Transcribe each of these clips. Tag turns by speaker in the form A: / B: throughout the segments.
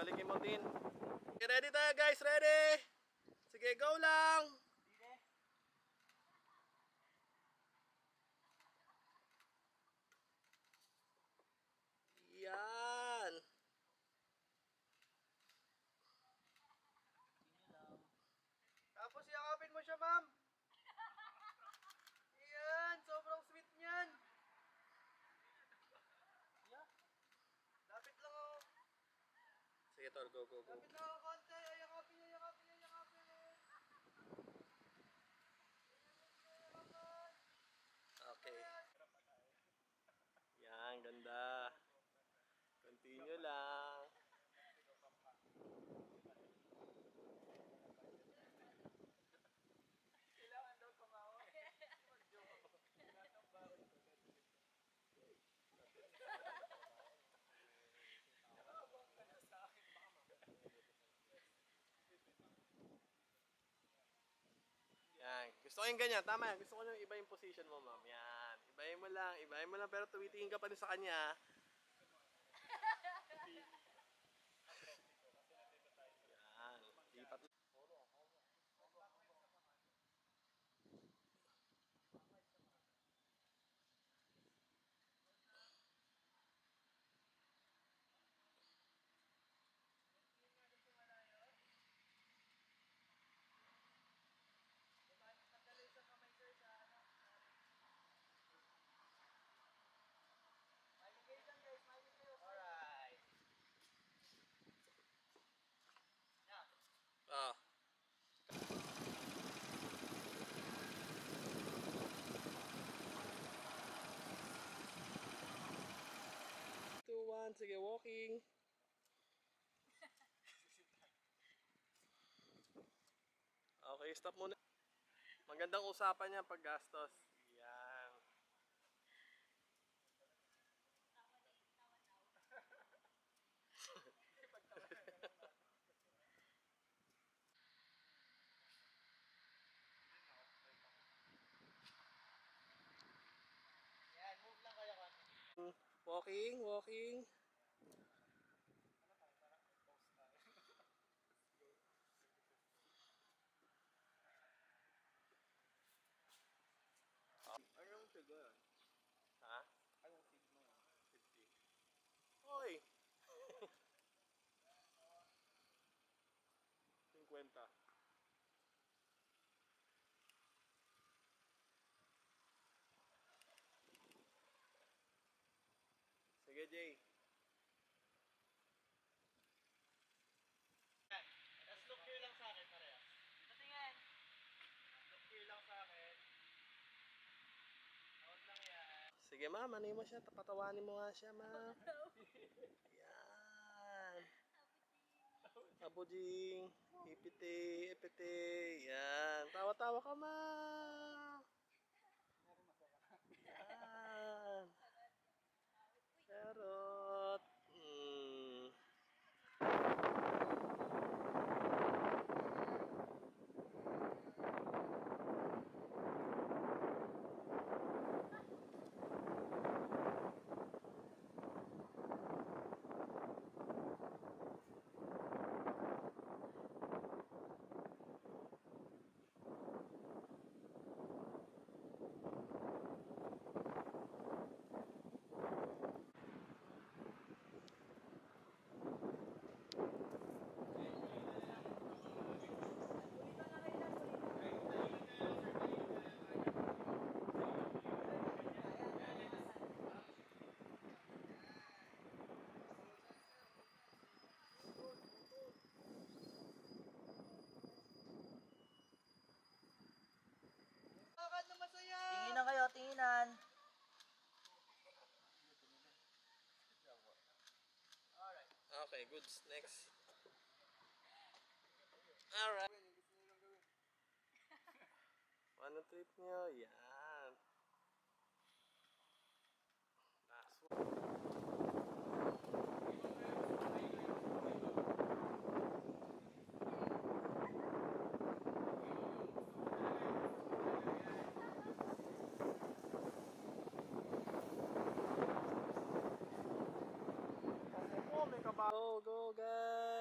A: Balikin mo din. Okay, ready tayo guys, ready? Sige, go lang! Yan! Tapos yakapin mo siya, ma'am. Yan, sobrang sweet niyan. Lapit lang ako. Sige, Tol, go. Lapit lang ako konti. Yakapin niya. Okay. Yan, ganda. Continue lang. Yan. Gusto ko yung ganyan. Tama yan. Gusto ko yung iba yung position mo, ma'am. Yan. Ibahin mo lang. Pero tumitingin ka pa rin sa kanya. Yan. Lipat. Alright. Ah. Two, one. Sige, walking. Okay, stop muna. Magandang usapan niya pag gastos. Yan.
B: Yan, move lang kayo konti.
A: Walking.
B: Anong tiga?
A: Ha?
B: Anong feed mo yan?
A: 50. Hoy! 50. Sige, Jay.
B: Tapos look here lang sa akin, parehas. Patingin. Look here lang sa akin. Out lang yan.
A: Sige, ma'am. Ano mo siya? Patawanin mo nga siya, ma'am. Yan. Abujing. Ipite. Yan. Tawa-tawa ka, ma'am. Yan. Charot.
B: Lakad na masaya!
C: Tinginan kayo, tinginan.
A: Okay, goods. Next. Alright. Ano trip nyo? Yan. Last one. Go guys!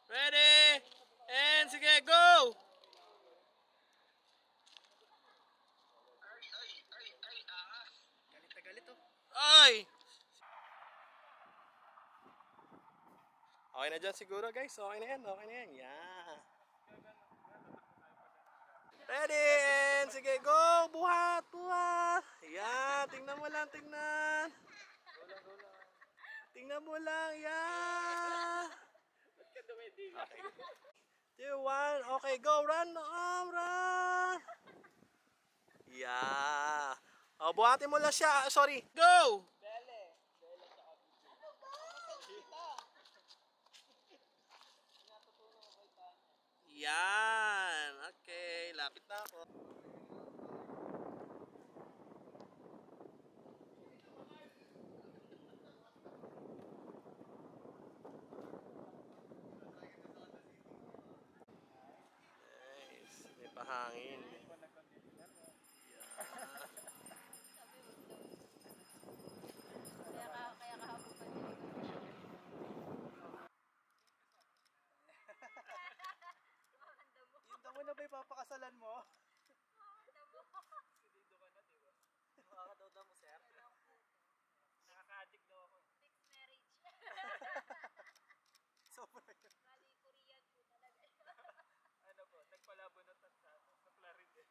A: Ready? And sige, go!
B: Galit na galit oh.
A: Ay! Okay na dyan siguro guys. Okay na yan. Okay na yan. Yeah. Ready? And sige, go! Buhat! Buhat! Yeah. Tingnan mo lang. Tingnan. Tingnan mo lang. Yeah. Okay. 2, 1. Okay, go. Run. Run. Yeah. Oh, buhatin mo lang siya. Sorry. Go! Yan. Okay. Lapit na ako. Nice. May pahangin.
B: Yung damo na ba ipapakasalan mo? Mukha ka daw damo, sir. Nakaka-addict daw ako.
C: Mixed marriage.
B: Sobra yun.
C: Bali, Korean po talaga.
B: Ano po, nagpalabo na sa Claride.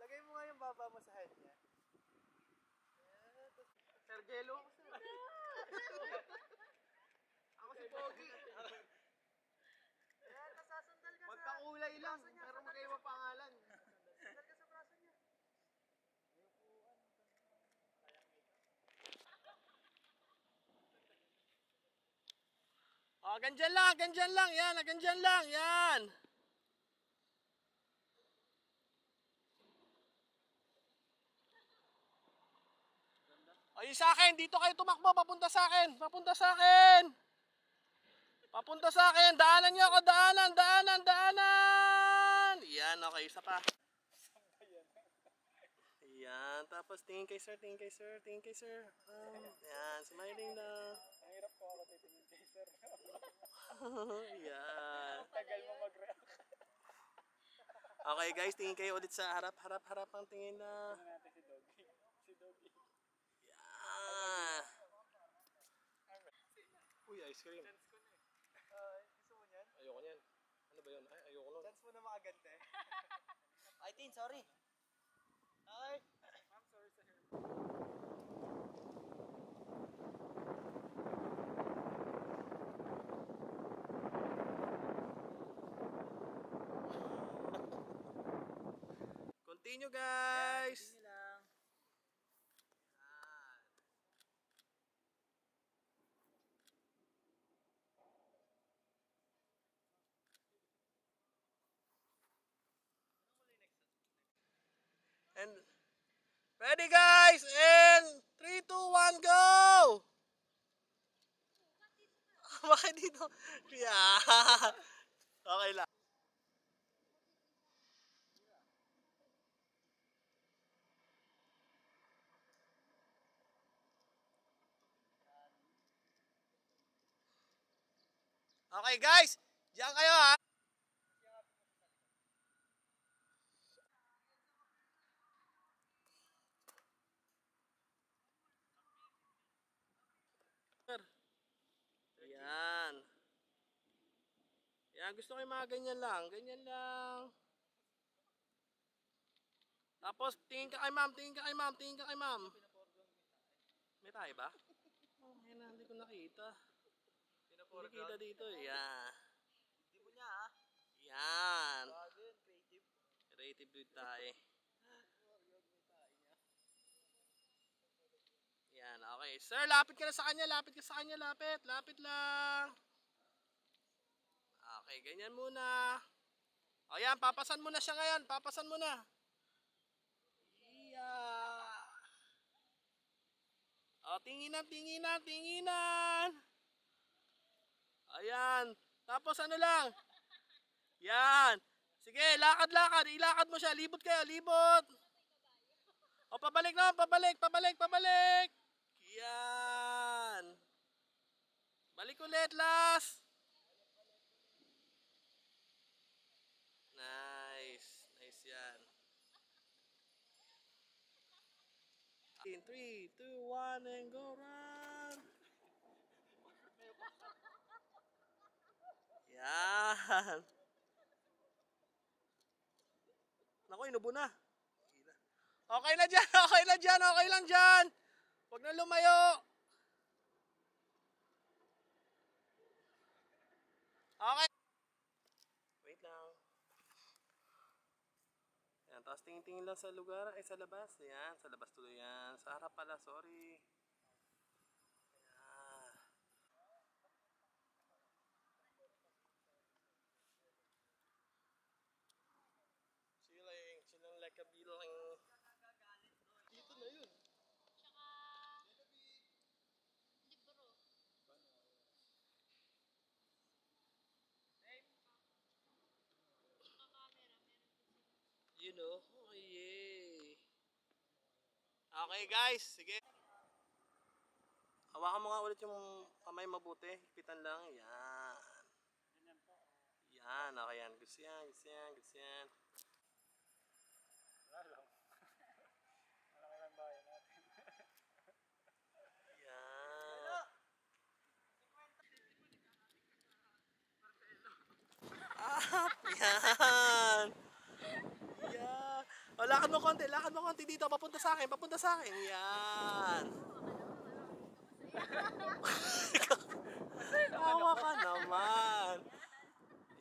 B: Lagay mo nga yung baba mo sa head niya. Sir Jello ako sir. Ako si Pogi. Ayan, nasasandal ka magkakulay lang, pero magkaibang pangalan. Sandal ka sa braso niya.
A: Oh, ganyan lang. Ganyan lang. Yan. Ganyan lang. Yan. Ay, sa akin. Dito kayo tumakbo. Papunta sa akin. Papunta sa akin. Papunta sa akin. Daanan niyo ako. Daanan. Daanan. Daanan. Yan. Okay. Isa pa. Yan. Tapos tingin kay sir. Tingin kay sir. Tingin kay sir. Yan. Smiling lang.
B: Ang hirap po ako titingin kay sir.
A: Yan.
B: Tagal mo mag-react.
A: Okay guys. Tingin kayo ulit sa harap. Harap. Harap ang tingin na.
B: Ano natin si Doggy? Si Doggy.
A: Yan. Uy, ice cream.
B: Chance ko na eh. Gusto mo niyan?
A: Ayoko niyan. Ano ba yun? Ay, ayoko nun.
B: Chance mo na makagante. Ay, Tin, sorry. Ay. Ma'am, sorry sa hair.
A: Continue guys.
B: Hindi lang.
A: And ready guys. And 3, 2, 1, go. Bakit dito? Yeah. Okay lang. Okay guys. Diyan kayo ha. Yan. Yan, gusto ko yung mga ganyan lang. Ganyan lang. Tapos, tingin ka kay ma'am, tingin ka kay ma'am, tingin ka kay ma'am. May tayo ba? Oh, may na, hindi ko nakita. Hindi kita dito eh. Yan.
B: Hindi mo niya ah.
A: Yan.
B: Bago yun, creative.
A: Creative dude tayo. Yan, okay. Sir, lapit ka na sa kanya, lapit ka sa kanya, lapit. Lapit lang. Okay, ganyan muna. O yan, papasan mo na siya ngayon. Papasan mo na. Yeah. O, tinginan, tinginan, tinginan. Ayan. Tapos ano lang. Yan. Sige, lakad-lakad. Ilakad mo siya. Libot kayo, libot. O, pabalik naman, pabalik. Yan. Balik ulit, last. Nice. Nice yan. In 3, 2, 1, and go run. Yan. Naku, inubo na. Okay na dyan, okay lang dyan. Huwag na lumayo. Okay. Wait lang. Yan, tapos tingin-tingin lang sa lugar, ay sa labas. Yan, sa labas tuloy yan. Sa harap pala, sorry. Yan. Chilling like a bilang. Dito na yun.
C: Tsaka, libro. Tsaka camera, meron din sila.
A: You know? Oh, yay. Okay guys, sige. Hawakan mo nga ulit yung kamay mabuti. Hipitan lang. Yan. Yan, okay yan. Gusto yan.
B: Wala lang. Malaki lang bayan natin.
A: Yan. Ah, yan. Yan. O, lakad mo konti dito. Papunta sa akin. Yan. Tawa ka naman.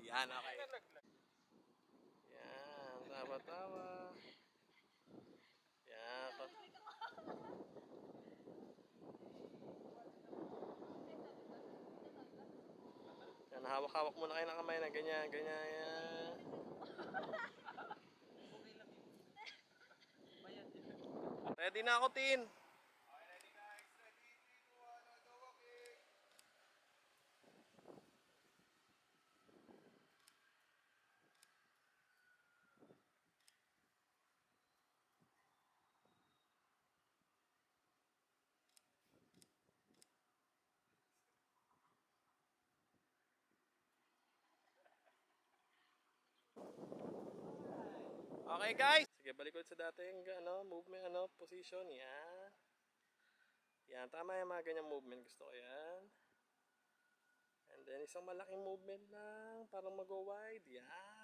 A: Yan, okay. Yan, tawa. Yan. Yan, hawak-hawak muna kayo ng kamay na ganyan. Yan. Ready na ako, Tin. Okay guys. Sige, balik ulit sa dating movement, position. Yan. Yan, tama yung mga ganyang movement. Gusto ko yan. And then, isang malaking movement lang. Parang mag-go wide. Yan.